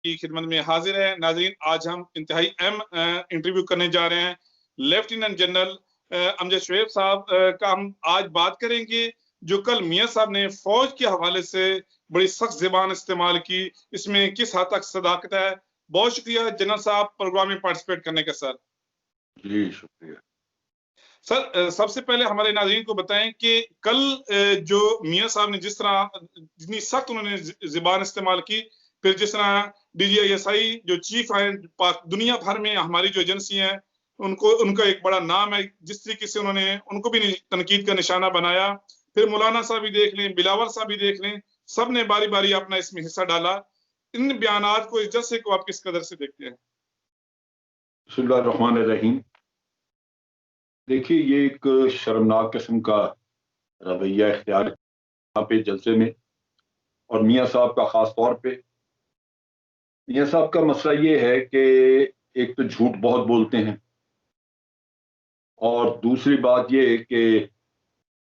کی خدمت میں حاضر ہے۔ ناظرین، آج ہم انتہائی اہم انٹرویو کرنے جا رہے ہیں لیفٹیننٹ جنرل امجد شعیب صاحب کا۔ ہم آج بات کریں گے جو کل میاں صاحب نے فوج کے حوالے سے بڑی سخت زبان استعمال کی، اس میں کس حد تک صداقت ہے۔ بہت شکریہ جنرل صاحب پروگرام میں پارٹیسپیٹ کرنے کا۔ سر جی شکریہ سر، سب سے پہلے ہمارے ناظرین کو بتائیں کہ کل جو میاں صاحب نے جتنی سخت انہوں نے زبان استعمال کی، پھر جس طرح D G I S I جو چیف ہیں دنیا بھر میں ہماری جو ایجنسی ہیں ان کا ایک بڑا نام ہے، جس طریقے سے انہوں نے ان کو بھی تنقید کا نشانہ بنایا، پھر مولانا صاحب بھی دیکھ لیں، بلاول صاحب بھی دیکھ لیں، سب نے باری باری اپنا اس میں حصہ ڈالا۔ ان بیانات کو، اس جلسے کو آپ کس قدر سے دیکھتے ہیں؟ بسم اللہ الرحمن الرحیم۔ دیکھیے، یہ ایک شرمناک قسم کا رویہ اختیار یہاں پہ جلسے میں، اور میاں صاحب کا خاص طور پہ۔ میاں صاحب کا مسئلہ یہ ہے کہ ایک تو جھوٹ بہت بولتے ہیں، اور دوسری بات یہ کہ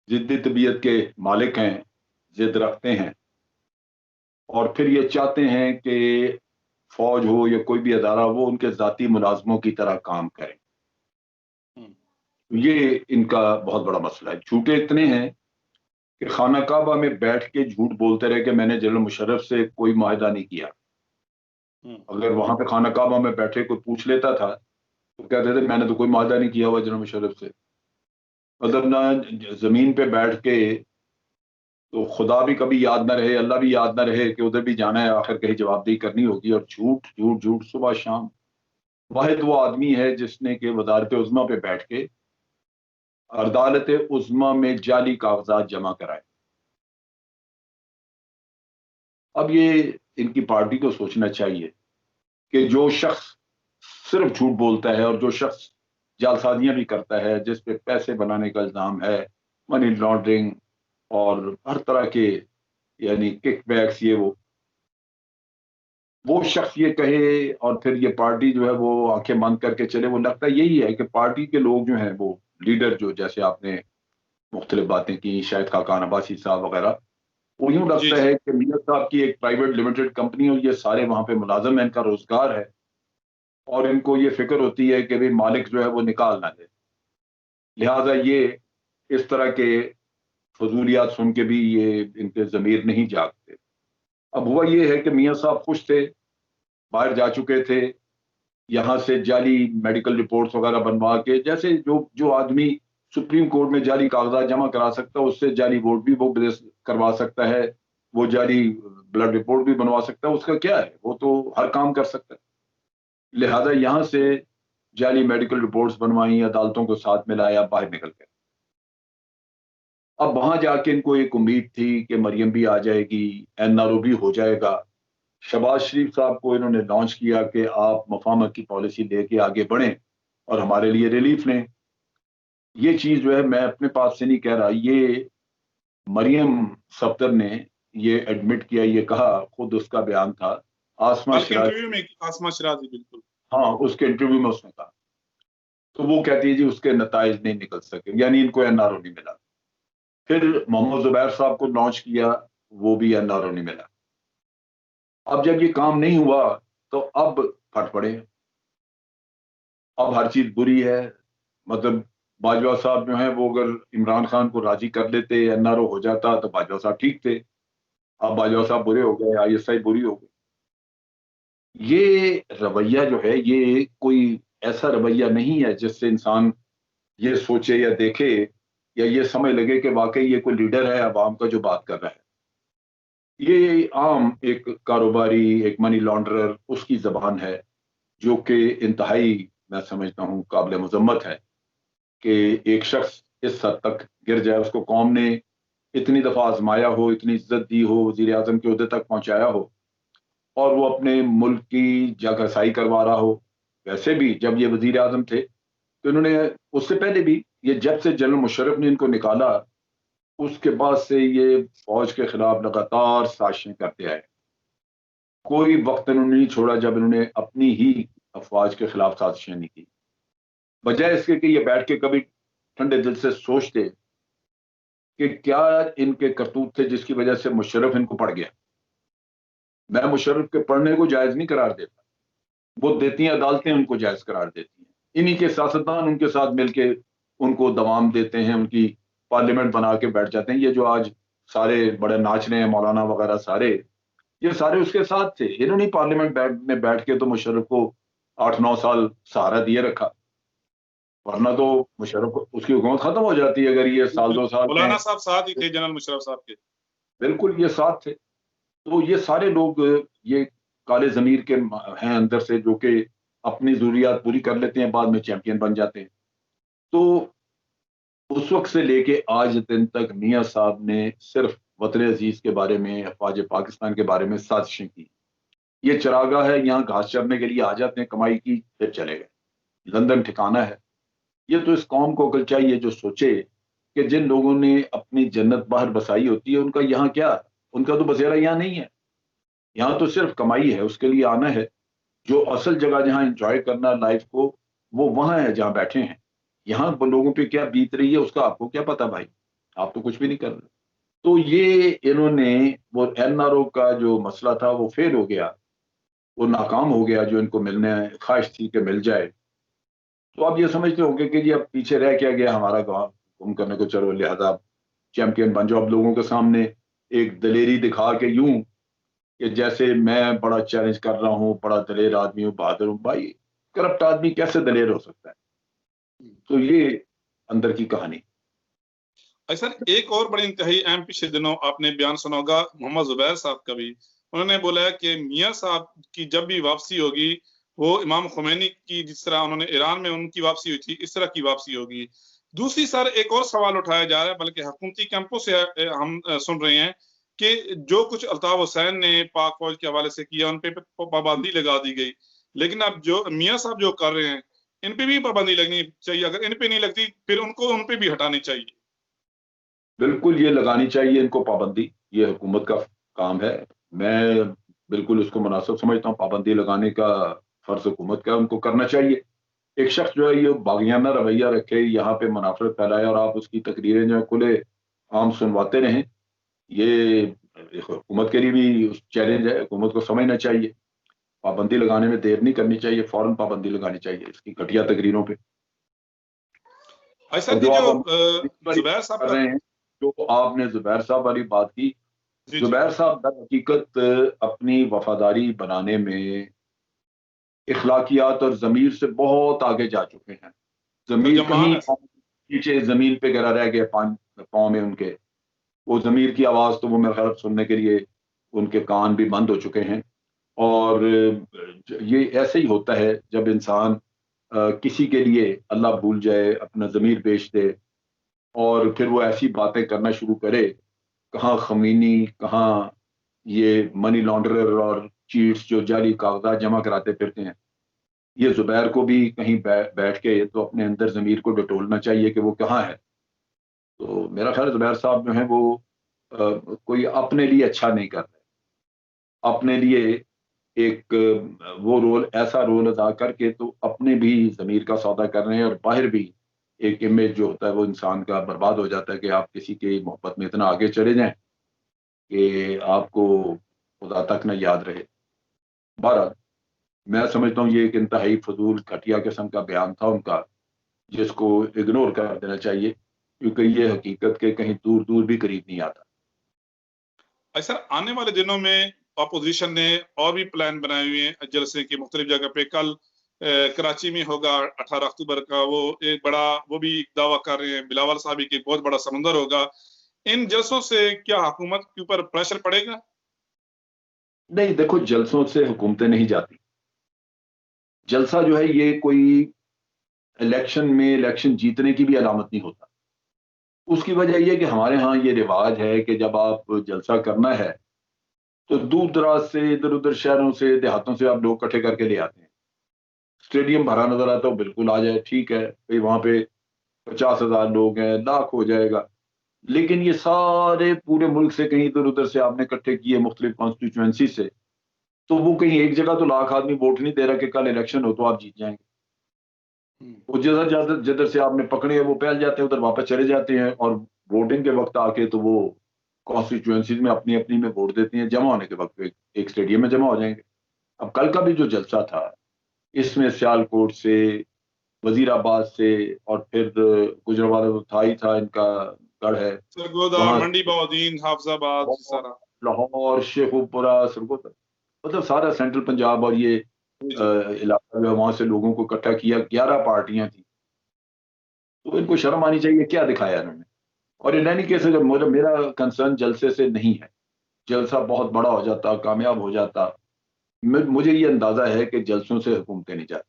ضدی طبیعت کے مالک ہیں، ضد رکھتے ہیں، اور پھر یہ چاہتے ہیں کہ فوج ہو یا کوئی بھی ادارہ وہ ان کے ذاتی ملازموں کی طرح کام کریں۔ یہ ان کا بہت بڑا مسئلہ ہے۔ جھوٹے اتنے ہیں کہ خانہ کعبہ میں بیٹھ کے جھوٹ بولتے رہے کہ میں نے جنرل مشرف سے کوئی معاہدہ نہیں کیا۔ اگر وہاں پہ خانہ کعبہ میں بیٹھے کوئی پوچھ لیتا تھا تو کہتے تھے میں نے تو کوئی معاہدہ نہیں کیا ہوا جنرل مشرف سے۔ مطلب نہ زمین پہ بیٹھ کے تو خدا بھی کبھی یاد نہ رہے، اللہ بھی یاد نہ رہے کہ ادھر بھی جانا ہے، آخر کہیں جواب دہی کرنی ہوگی، اور جھوٹ جھوٹ جھوٹ صبح شام۔ واحد وہ آدمی ہے جس نے کہ وزارت عظمیٰ پہ بیٹھ کے عدالت عظمیٰ میں جعلی کاغذات جمع کرائے۔ اب یہ ان کی پارٹی کو سوچنا چاہیے کہ جو شخص صرف جھوٹ بولتا ہے اور جو شخص جعلسازیاں بھی کرتا ہے، جس پہ پیسے بنانے کا الزام ہے، منی لانڈرنگ اور ہر طرح کے یعنی کک بیکس، وہ شخص یہ کہے اور پھر یہ پارٹی جو ہے وہ آنکھیں بند کر کے چلے، وہ لگتا یہی ہے کہ پارٹی کے لوگ جو ہیں وہ لیڈر، جو جیسے آپ نے مختلف باتیں کی، شاہد خاقان عباسی صاحب وغیرہ، وہ یوں جی لگتا جی ہے کہ میاں صاحب کی ایک پرائیویٹ لمیٹڈ کمپنی اور یہ سارے وہاں پہ ملازم ہیں، ان کا روزگار ہے، اور ان کو یہ فکر ہوتی ہے کہ بھی مالک جو ہے وہ نکال نہ دے، لہٰذا یہ اس طرح کے فضولیات سن کے بھی یہ ان کے ضمیر نہیں جاگتے۔ اب ہوا یہ ہے کہ میاں صاحب خوش تھے، باہر جا چکے تھے، یہاں سے جعلی میڈیکل رپورٹس وغیرہ بنوا کے، جیسے جو آدمی سپریم کورٹ میں جعلی کاغذات جمع کرا سکتا ہے، اس سے جعلی ووٹ بھی وہ کروا سکتا ہے، وہ جعلی بلڈ رپورٹ بھی بنوا سکتا ہے، اس کا کیا ہے، وہ تو ہر کام کر سکتا ہے۔ لہذا یہاں سے جعلی میڈیکل رپورٹس بنوائیں، عدالتوں کو ساتھ ملایا، باہر نکل گئے۔ اب وہاں جا کے ان کو ایک امید تھی کہ مریم بھی آ جائے گی، این آر او بھی ہو جائے گا۔ شہباز شریف صاحب کو انہوں نے لانچ کیا کہ آپ مفاہمت کی پالیسی لے کے آگے بڑھیں اور ہمارے لیے ریلیف لیں۔ یہ چیز جو ہے میں اپنے پاس سے نہیں کہہ رہا، یہ مریم صفدر نے یہ ایڈمٹ کیا، یہ کہا، خود اس کا بیان تھا۔ آسما بلکہ انٹرویو شرازی، میں آسما شرازی، بالکل ہاں، اس کے انٹرویو میں اس نے کہا، تو وہ کہتی ہے جی اس کے نتائج نہیں نکل سکے، یعنی ان کو این آر او نہیں ملا۔ پھر محمد زبیر صاحب کو لانچ کیا، وہ بھی این آر او نہیں ملا۔ اب جب یہ کام نہیں ہوا تو اب پھٹ پڑے، اب ہر چیز بری ہے۔ مطلب باجوہ صاحب جو ہیں وہ اگر عمران خان کو راضی کر لیتے، این آر او ہو جاتا، تو باجوہ صاحب ٹھیک تھے۔ اب باجوہ صاحب برے ہو گئے، آئی ایس آئی بری ہو گئی۔ یہ رویہ جو ہے یہ کوئی ایسا رویہ نہیں ہے جس سے انسان یہ سوچے یا دیکھے یا یہ سمجھ لگے کہ واقعی یہ کوئی لیڈر ہے عوام کا جو بات کر رہا ہے۔ یہ عام ایک کاروباری، ایک منی لانڈرر، اس کی زبان ہے، جو کہ انتہائی میں سمجھتا ہوں قابل مذمت ہے کہ ایک شخص اس حد تک گر جائے، اس کو قوم نے اتنی دفعہ آزمایا ہو، اتنی عزت دی ہو، وزیر اعظم کے عہدے تک پہنچایا ہو، اور وہ اپنے ملک کی جگ ہسائی کروا رہا ہو۔ ویسے بھی جب یہ وزیر اعظم تھے تو انہوں نے، اس سے پہلے بھی، یہ جب سے جنرل مشرف نے ان کو نکالا اس کے بعد سے یہ فوج کے خلاف لگاتار سازشیں کرتے آئے۔ کوئی وقت انہوں نے نہیں چھوڑا جب انہوں نے اپنی ہی افواج کے خلاف سازشیں نہیں کی، بجائے اس کے کہ یہ بیٹھ کے کبھی ٹھنڈے دل سے سوچتے کہ کیا ان کے کرتوت تھے جس کی وجہ سے مشرف ان کو پڑ گیا۔ میں مشرف کے پڑھنے کو جائز نہیں قرار دیتا، وہ دیتی ہیں عدالتیں ان کو جائز قرار دیتی ہیں، انہی کے سیاستدان ان کے ساتھ مل کے ان کو دوام دیتے ہیں، ان کی پارلیمنٹ بنا کے بیٹھ جاتے ہیں۔ یہ جو آج سارے بڑے ناچ رہے ہیں مولانا وغیرہ سارے، یہ سارے اس کے ساتھ تھے، انہوں نے پارلیمنٹ میں بیٹھ کے تو مشرف کو 8-9 سال سہارا دیے رکھا، ورنہ تو مشرف اس کی حکومت ختم ہو جاتی ہے اگر یہ سال 2 سال میں۔ مولانا صاحب ساتھ ہی تھے جنرل مشرف صاحب کے؟ بالکل یہ ساتھ تھے۔ تو یہ سارے لوگ یہ کالے ضمیر کے ہیں اندر سے، جو کہ اپنی ضروریات پوری کر لیتے ہیں، بعد میں چیمپئن بن جاتے ہیں۔ تو اس وقت سے لے کے آج دن تک میاں صاحب نے صرف وطن عزیز کے بارے میں، افواج پاکستان کے بارے میں سازشیں کی۔ یہ چراگاہ ہے، یہاں گھاس چرنے کے لیے آ جاتے ہیں، کمائی کی پھر چلے گئے، لندن ٹھکانہ ہے۔ یہ تو اس قوم کو عقل چاہیے جو سوچے کہ جن لوگوں نے اپنی جنت باہر بسائی ہوتی ہے، ان کا یہاں کیا، ان کا تو بسیرا یہاں نہیں ہے، یہاں تو صرف کمائی ہے، اس کے لیے آنا ہے۔ جو اصل جگہ جہاں انجوائے کرنا لائف کو، وہ وہاں ہے جہاں بیٹھے ہیں۔ یہاں لوگوں پہ کیا بیت رہی ہے اس کا آپ کو کیا پتا بھائی، آپ تو کچھ بھی نہیں کر رہے۔ تو یہ انہوں نے وہ NRO کا جو مسئلہ تھا وہ فیل ہو گیا، وہ ناکام ہو گیا، جو ان کو ملنے خواہش تھی کہ مل جائے۔ تو آپ یہ سمجھتے ہوں گے کہ جی اب پیچھے رہ کیا گیا ہمارا گاؤں گم کرنے کو، چلو لہذا چیمپئن بن جاؤ۔ اب لوگوں کے سامنے ایک دلیری دکھا کے یوں کہ جیسے میں بڑا چیلنج کر رہا ہوں، بڑا دلیر آدمی ہوں، بہادر ہوں۔ بھائی کرپٹ آدمی کیسے دلیر ہو سکتا ہے؟ تو یہ اندر کی کہانی۔ سر ایک اور بڑی انتہائی اہم پچھلے دنوں آپ نے بیان سنا ہوگا محمد زبیر صاحب کا بھی، انہوں نے بولا ہے کہ میاں صاحب کی جب بھی واپسی ہوگی وہ امام خمینی کی جس طرح انہوں نے ایران میں ان کی واپسی ہوئی تھی اس طرح کی واپسی ہوگی۔ دوسری سر ایک اور سوال اٹھایا جا رہا ہے، بلکہ حکومتی کیمپوں سے ہم سن رہے ہیں کہ جو کچھ الطاف حسین نے پاک فوج کے حوالے سے کیا ان پہ پابندی لگا دی گئی، لیکن اب جو میاں صاحب جو کر رہے ہیں ان پہ بھی پابندی لگنی چاہیے، اگر ان پہ نہیں لگتی پھر ان پہ بھی ہٹانی چاہیے۔ بالکل یہ لگانی چاہیے ان کو پابندی، یہ حکومت کا کام ہے، میں بالکل اس کو مناسب سمجھتا ہوں۔ پابندی لگانے کا فرض حکومت کا، ان کو کرنا چاہیے۔ ایک شخص جو ہے یہ باغیانہ رویہ رکھے، یہاں پہ منافرت پھیلائے، اور آپ اس کی تقریریں جو ہے کھلے عام سنواتے رہیں، یہ حکومت کے لیے بھی چیلنج ہے، حکومت کو سمجھنا چاہیے۔ پابندی لگانے میں دیر نہیں کرنی چاہیے، فوراً پابندی لگانی چاہیے اس کی گھٹیا تقریروں پہ۔ ایسا اور کہ جو جو آپ زبیر صاحب کر کا، رہے ہیں، جو آپ نے زبیر صاحب والی بات کی، جی جی زبیر صاحب در حقیقت اپنی وفاداری بنانے میں اخلاقیات اور ضمیر سے بہت آگے جا چکے ہیں۔ ضمیر ترجمان کہیں ہے سر۔ پیچھے زمین پہ گرا رہ گیا پاؤں میں ان کے، وہ ضمیر کی آواز تو وہ میرے خیال سننے کے لیے ان کے کان بھی بند ہو چکے ہیں۔ اور یہ ایسے ہی ہوتا ہے جب انسان کسی کے لیے اللہ بھول جائے، اپنا ضمیر بیچ دے، اور پھر وہ ایسی باتیں کرنا شروع کرے، کہاں خمینی، کہاں یہ منی لانڈرر اور چیٹس جو جعلی کاغذات جمع کراتے پھرتے ہیں۔ یہ زبیر کو بھی کہیں بیٹھ کے تو اپنے اندر ضمیر کو ڈٹولنا چاہیے کہ وہ کہاں ہے۔ تو میرا خیال زبیر صاحب جو ہیں وہ کوئی اپنے لیے اچھا نہیں کر رہے، اپنے لیے ایک وہ رول، ایسا رول ادا کر کے تو اپنے بھی ضمیر کا سودا کر رہے ہیں، اور باہر بھی ایک امیج جو ہوتا ہے وہ انسان کا برباد ہو جاتا ہے کہ آپ کسی کی محبت میں اتنا آگے چلے جائیں کہ آپ کو خدا تک نہ یاد رہے۔ بہرحال میں سمجھتا ہوں یہ ایک انتہائی فضول گھٹیا قسم کا بیان تھا ان کا، جس کو اگنور کر دینا چاہیے، کیونکہ یہ حقیقت کے کہیں دور دور بھی قریب نہیں آتا۔ ایسا آنے والے دنوں میں اپوزیشن نے اور بھی پلان بنائے ہوئے ہیں جلسے کی مختلف جگہ پہ، کل کراچی میں ہوگا 18 اکتوبر کا، وہ ایک بڑا وہ بھی دعویٰ کر رہے ہیں بلاول صاحب کی بہت بڑا سمندر ہوگا۔ ان جلسوں سے کیا حکومت کے اوپر پریشر پڑے گا؟ نہیں دیکھو، جلسوں سے حکومتیں نہیں جاتی۔ جلسہ جو ہے یہ کوئی الیکشن جیتنے کی بھی علامت نہیں ہوتا۔ اس کی وجہ یہ کہ ہمارے ہاں یہ رواج ہے کہ جب آپ جلسہ کرنا ہے تو دور دراز سے، ادھر ادھر شہروں سے، دیہاتوں سے آپ لوگ اکٹھے کر کے لے آتے ہیں۔ اسٹیڈیم بھرا نظر آتا ہے، بالکل آ جائے، ٹھیک ہے بھائی، وہاں پہ 50,000 لوگ ہیں، لاکھ ہو جائے گا۔ لیکن یہ سارے پورے ملک سے کہیں ادھر ادھر سے آپ نے اکٹھے کیے، مختلف کانسٹیچوئنسی سے، تو وہ کہیں ایک جگہ تو لاکھ آدمی ووٹ نہیں دے رہا کہ کل الیکشن ہو تو آپ جیت جائیں گے۔ وہ جدھر سے آپ نے پکڑے ہیں وہ پھیل جاتے ہیں، ادھر واپس چلے جاتے ہیں، اور ووٹنگ کے وقت آ کے تو وہ کانسٹیچوئنسیز میں اپنی اپنی میں ووٹ دیتی ہیں، جمع ہونے کے وقت ایک اسٹیڈیم میں جمع ہو جائیں گے. اب کل کا بھی جو جلسہ تھا اس میں سیالکوٹ سے، وزیر آباد سے، اور پھر گجرانوالہ تھا ہی تھا، ان کا گڑھ ہے سرگودا، وہاں، منڈی بہودین، حافظ آباد، سارا لاہور، شیخوپورہ، سرگودا، مطلب سارا سینٹرل پنجاب اور یہ جی جی علاقہ جو ہے وہاں سے لوگوں کو اکٹھا کیا. 11 پارٹیاں تھیں. تو ان کو شرم آنی چاہیے، کیا دکھایا انہوں نے. اور ان اینی کیس اگر میرا کنسرن جلسے سے نہیں ہے، جلسہ بہت بڑا ہو جاتا، کامیاب ہو جاتا. مجھے یہ اندازہ ہے کہ جلسوں سے حکومتیں نہیں جاتی.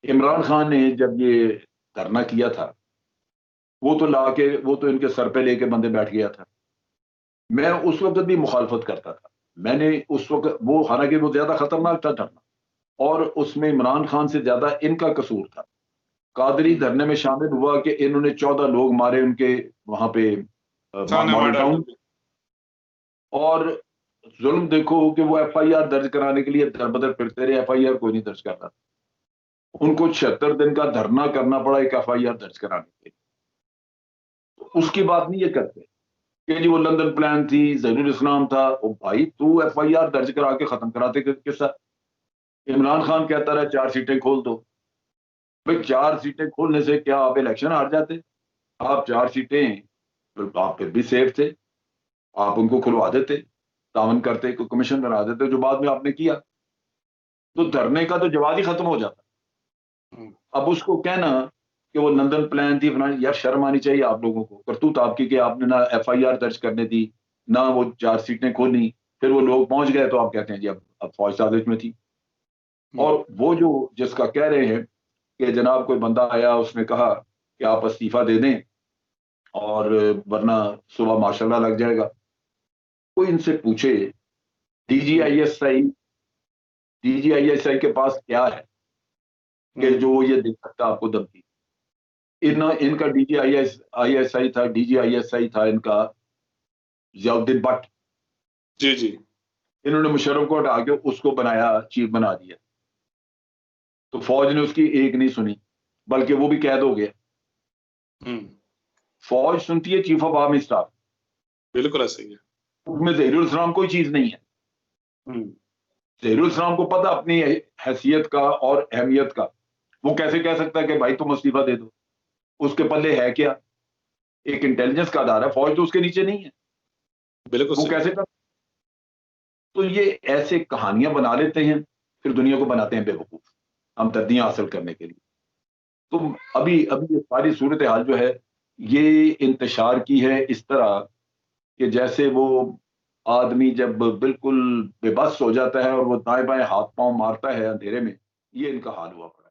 عمران خان نے جب یہ دھرنا کیا تھا، وہ تو ان کے سر پہ لے کے بندے بیٹھ گیا تھا. میں اس وقت بھی مخالفت کرتا تھا. میں نے اس وقت حالانکہ وہ زیادہ خطرناک تھا دھرنا، اور اس میں عمران خان سے زیادہ ان کا قصور تھا. قادری دھرنے میں شامل ہوا کہ انہوں نے 14 لوگ مارے ان کے وہاں پہ تھانہ ماڈل ماڈل ٹاؤن. اور ظلم دیکھو کہ وہ ایف آئی آر درج کرانے کے لیے در بدر پھرتے رہے، ایف آئی آر کوئی نہیں درج کرتا. ان کو 76 دن کا دھرنا کرنا پڑا ایک ایف آئی آر درج کرانے کے لیے. اس کی بات نہیں یہ کرتے کہ جی وہ لندن پلان تھی، ظہیر الاسلام تھا. او بھائی، تو ایف آئی آر درج کرا کے ختم کراتے کس طرح؟ عمران خان کہتا رہا 4 سیٹیں کھول دو. بھائی 4 سیٹیں کھولنے سے کیا آپ الیکشن ہار جاتے؟ آپ 4 سیٹیں، آپ پھر بھی سیف تھے، آپ ان کو کھلوا دیتے، تعاون کرتے، کوئی کمیشن بنا دیتے، جو بعد میں آپ نے کیا. تو دھرنے کا تو جواز ہی ختم ہو جاتا. اب اس کو کہنا کہ وہ لندن پلان تھی فلان، یار شرم آنی چاہیے آپ لوگوں کو. کرتوت آپ کی کہ آپ نے نہ ایف آئی آر درج کرنے دی، نہ وہ 4 سیٹیں کھولی. پھر وہ لوگ پہنچ گئے تو آپ کہتے ہیں جی اب فوج سازش میں تھی. اور وہ جو جس کا کہہ رہے ہیں کہ جناب کوئی بندہ آیا، اس نے کہا کہ آپ استعفیٰ دے دیں اور ورنہ صبح ماشاء اللہ لگ جائے گا. کوئی ان سے پوچھے D G I S I کے پاس کیا ہے کہ جو یہ دے سکتا آپ کو دھمکی. ان کا D G I S I تھا، D G I S I تھا ان کا ضیاء الدین بٹ. جی جی انہوں نے مشرف کو ہٹا کے اس کو بنایا، چیف بنا دیا. تو فوج نے اس کی ایک نہیں سنی، بلکہ وہ بھی قید ہو گیا. فوج سنتی ہے چیف آف آرمی اسٹاف، بالکل ایسا ہی ہے. اس میں ظہیر الاسلام کوئی چیز نہیں ہے. ظہیر الاسلام کو پتہ اپنی حیثیت کا اور اہمیت کا. وہ کیسے کہہ سکتا ہے کہ بھائی تم استعفیٰ دے دو؟ اس کے پلے ہے کیا؟ ایک انٹیلیجنس کا ادارہ ہے، فوج تو اس کے نیچے نہیں ہے. بالکل وہ کیسے کر؟ تو یہ ایسے کہانیاں بنا لیتے ہیں، پھر دنیا کو بناتے ہیں بے وقوف ہم تردیاں حاصل کرنے کے لیے. تو ابھی یہ ساری صورتحال جو ہے یہ انتشار کی ہے اس طرح کہ جیسے وہ آدمی جب بالکل بے بس ہو جاتا ہے اور وہ دائیں بائیں ہاتھ پاؤں مارتا ہے اندھیرے میں، یہ ان کا حال ہوا پڑا.